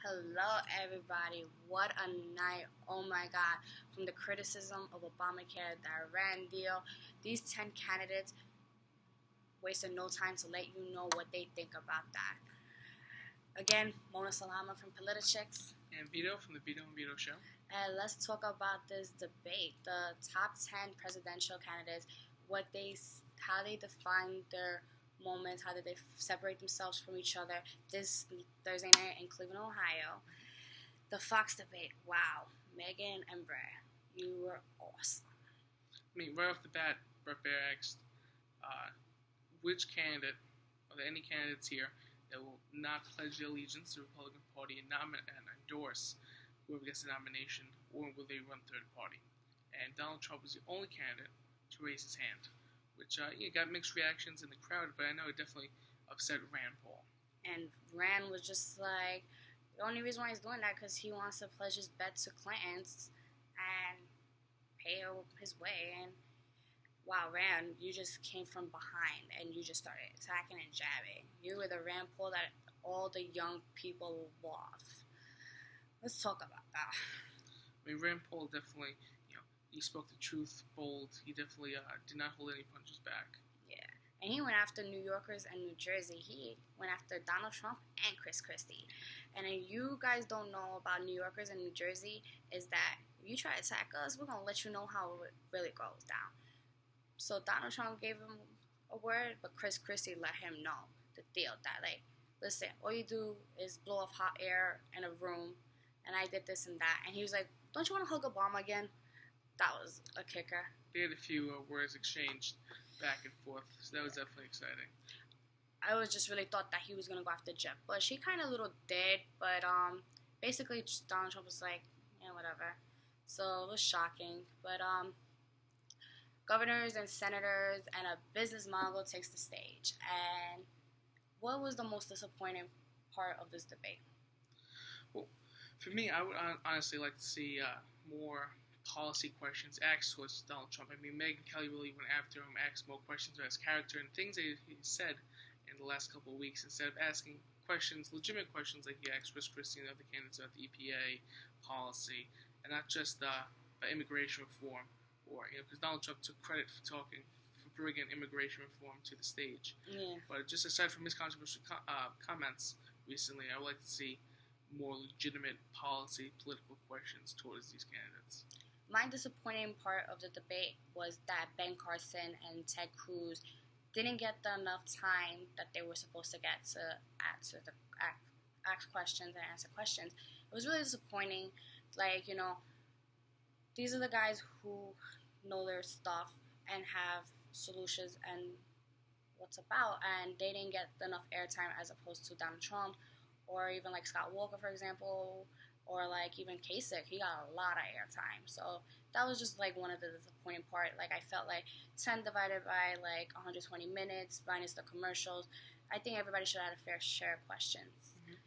Hello, everybody. What a night. Oh my God. From the criticism of Obamacare, the Iran deal, these 10 candidates wasted no time to let you know what they think about that. Again, Mona Salama from PolitiChicks. And Vito from the Vito&Vito Show. And let's talk about this debate. The top 10 presidential candidates, how they define their moments, how did they separate themselves from each other this Thursday night in Cleveland, Ohio. The Fox debate. Wow. Megan and Brett, you were awesome. I mean, right off the bat, Brett Baer asked, which candidate, are there any candidates here that will not pledge their allegiance to the Republican Party and endorse whoever gets the nomination, or will they run third party? And Donald Trump was the only candidate to raise his hand, which got mixed reactions in the crowd, but I know it definitely upset Rand Paul. And Rand was just like, the only reason why he's doing that because he wants to pledge his bet to Clinton's and pay his way. And wow, Rand, you just came from behind and you just started attacking and jabbing. You were the Rand Paul that all the young people love. Let's talk about that. I mean, Rand Paul definitely, he spoke the truth, bold. He definitely did not hold any punches back. Yeah. And he went after New Yorkers and New Jersey. He went after Donald Trump and Chris Christie. And if you guys don't know about New Yorkers and New Jersey, is that if you try to attack us, we're going to let you know how it really goes down. So Donald Trump gave him a word, but Chris Christie let him know the deal that, listen, all you do is blow off hot air in a room, and I did this and that. And he was like, don't you want to hug Obama again? That was a kicker. They had a few words exchanged back and forth, so that was definitely exciting. I was just really thought that he was going to go after Jeb Bush. He kind of little did, but basically just Donald Trump was like, yeah, whatever. So it was shocking. But governors and senators and a business mogul takes the stage. And what was the most disappointing part of this debate? Well, for me, I would honestly like to see more policy questions asked towards Donald Trump. I mean, Megyn Kelly really went after him, asked more questions about his character and things that he said in the last couple of weeks, instead of asking questions, legitimate questions like he asked Chris Christie and other candidates about the EPA policy, and not just about immigration reform, or because Donald Trump took credit for bringing immigration reform to the stage. Yeah. But just aside from his controversial comments recently, I would like to see more legitimate policy, political questions towards these candidates. My disappointing part of the debate was that Ben Carson and Ted Cruz didn't get enough time that they were supposed to get to ask questions and answer questions. It was really disappointing. These are the guys who know their stuff and have solutions and what's about, and they didn't get enough airtime as opposed to Donald Trump or even like Scott Walker, for example, or like even Kasich. He got a lot of airtime. So that was just like one of the disappointing part. Like I felt like 10 divided by like 120 minutes minus the commercials. I think everybody should have had a fair share of questions. Mm-hmm.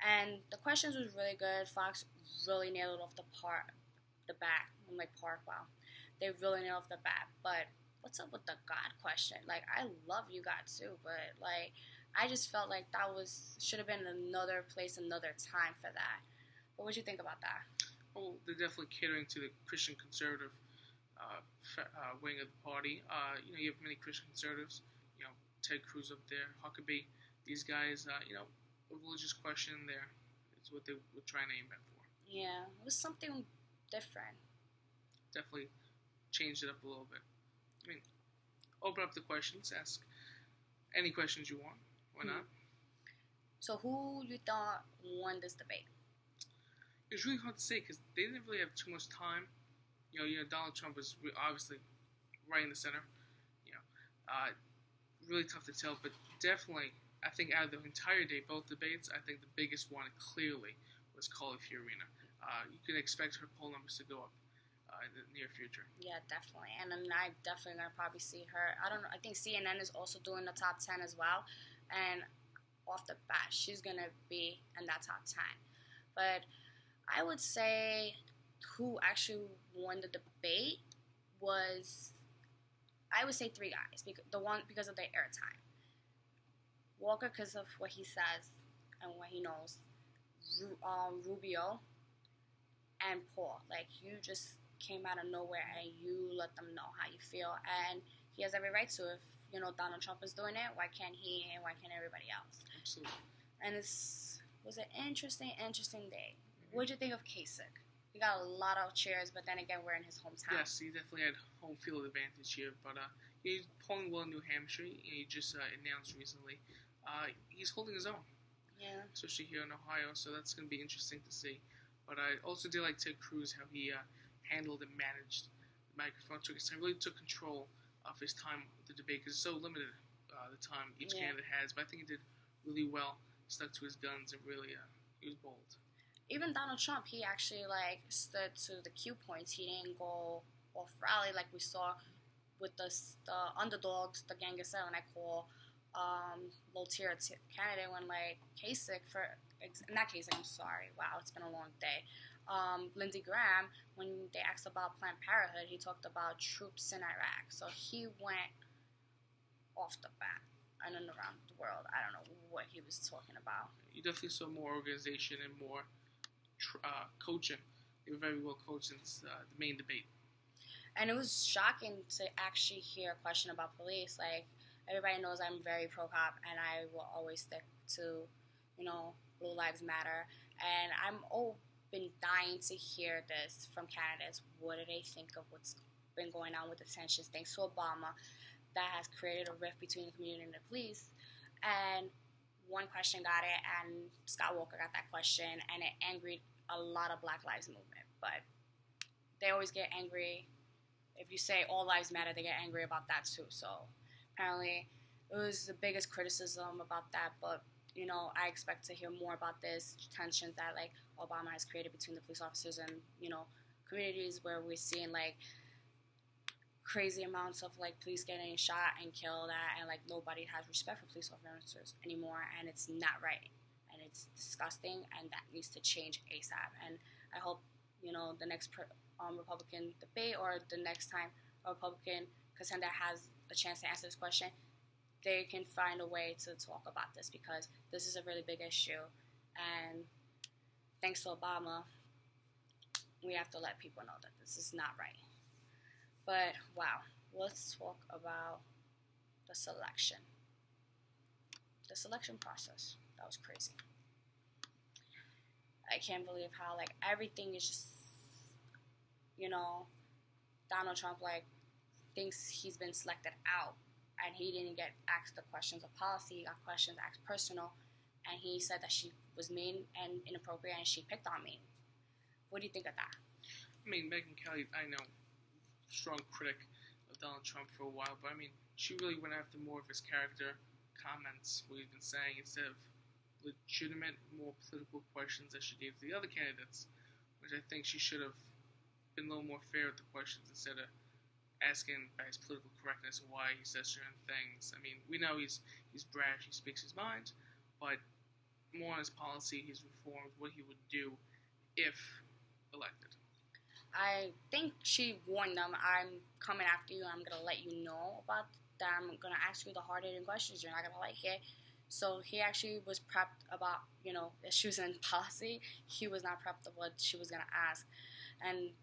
And the questions was really good. Fox really nailed it off the bat. I'm like, wow. They really nailed off the bat. But what's up with the God question? Like, I love you, God, too, but like, I just felt like that should have been another place, another time for that. What would you think about that? Well, they're definitely catering to the Christian conservative wing of the party. You have many Christian conservatives. Ted Cruz up there, Huckabee. These guys, a religious question there is what they were trying to aim at for. Yeah, it was something different. Definitely changed it up a little bit. I mean, open up the questions, ask any questions you want. Why not? So who you thought won this debate? It's really hard to say because they didn't really have too much time. Donald Trump was obviously right in the center. Really tough to tell, but definitely, I think out of the entire day, both debates, I think the biggest one clearly was Carly Fiorina. You can expect her poll numbers to go up in the near future. Yeah, definitely. And I'm definitely going to probably see her. I don't know. I think CNN is also doing the top 10 as well. And off the bat, she's going to be in that top 10. But I would say who actually won the debate was, I would say three guys. Because of their airtime. Walker, because of what he says and what he knows. Rubio and Paul. Like, you just came out of nowhere and you let them know how you feel. And he has every right to. If, Donald Trump is doing it, why can't he and why can't everybody else? Absolutely. And it was an interesting day. What did you think of Kasich? He got a lot of cheers, but then again, we're in his hometown. Yes, he definitely had home field advantage here, but he's polling well in New Hampshire. He just announced recently he's holding his own. Yeah. Especially here in Ohio, so that's going to be interesting to see. But I also did like Ted Cruz, how he handled and managed the microphone. Really took control of his time with the debate, because it's so limited, the time each candidate has. But I think he did really well, stuck to his guns, and really he was bold. Even Donald Trump, he actually stood to the Q points. He didn't go off rally like we saw with the underdogs, the Gang of Seven, I call low-tier candidate, when Kasich, not Kasich, I'm sorry, wow, it's been a long day. Lindsey Graham, when they asked about Planned Parenthood, he talked about troops in Iraq. So he went off the bat and then around the world. I don't know what he was talking about. You definitely saw more organization and more coaching. They were very well coached in the main debate. And it was shocking to actually hear a question about police. Everybody knows I'm very pro-cop, and I will always stick to, Blue Lives Matter. And I'm been dying to hear this from candidates. What do they think of what's been going on with the tensions thanks to Obama that has created a rift between the community and the police? And one question got it, and Scott Walker got that question, and it angered a lot of Black Lives Movement. But they always get angry. If you say all lives matter, they get angry about that too. So apparently it was the biggest criticism about that. But, I expect to hear more about this tensions that, Obama has created between the police officers and, communities where we're seeing, crazy amounts of, police getting shot and killed at, and, nobody has respect for police officers anymore, and it's not right. And it's disgusting, and that needs to change ASAP. And I hope, the next Republican debate, or the next time a Republican contender has a chance to answer this question, they can find a way to talk about this, because this is a really big issue. And thanks to Obama, we have to let people know that this is not right. But, wow, let's talk about the selection. The selection process, that was crazy. I can't believe how, everything is just, Donald Trump, thinks he's been selected out, and he didn't get asked the questions of policy. He got questions asked personal, and he said that she was mean and inappropriate, and she picked on me. What do you think of that? I mean, Megyn Kelly, I know, strong critic of Donald Trump for a while, but she really went after more of his character comments, what he's been saying, instead of legitimate, more political questions that she gave to the other candidates, which I think she should have been a little more fair with the questions, instead of asking by his political correctness why he says certain things. We know he's brash, he speaks his mind, but more on his policy, his reforms, what he would do if elected. I think she warned them, I'm coming after you, I'm going to let you know about that, I'm going to ask you the hard-hitting questions, you're not going to like it. So he actually was prepped about, issues in policy. He was not prepped of what she was going to ask. And,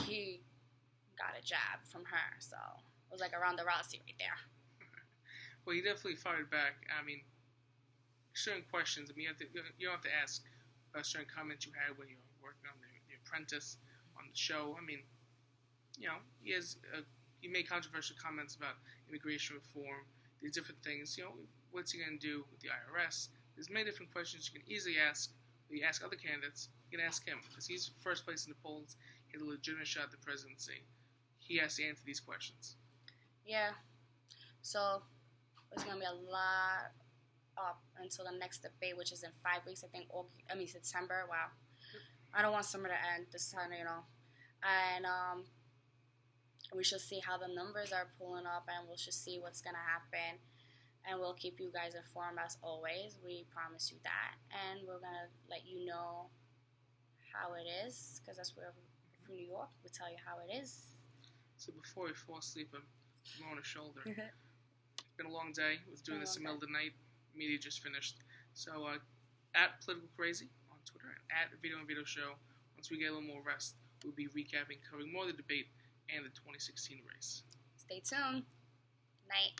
he got a jab from her. So it was like a Ronda Rousey right there. Well, he definitely fired back. Certain questions, you don't have to ask about certain comments you had when you were working on the Apprentice on the show. He made controversial comments about immigration reform, these different things. What's he going to do with the IRS? There's many different questions you can easily ask. You ask other candidates, you can ask him, because he's first place in the polls. He had a legitimate shot at the presidency. He has to answer these questions. Yeah. So there's going to be a lot up until the next debate, which is in 5 weeks, I think. September. Wow. I don't want summer to end this time, And we shall see how the numbers are pulling up, and we'll just see what's going to happen. And we'll keep you guys informed as always. We promise you that. And we're going to let you know how it is, because that's where we're from New York. We'll tell you how it is. So before we fall asleep, I'm on a shoulder. It's been a long day. I was doing this in the middle of the night. Media just finished. So at Political Crazy on Twitter and at Vito&Vito Show. Once we get a little more rest, we'll be recapping, covering more of the debate and the 2016 race. Stay tuned. Night.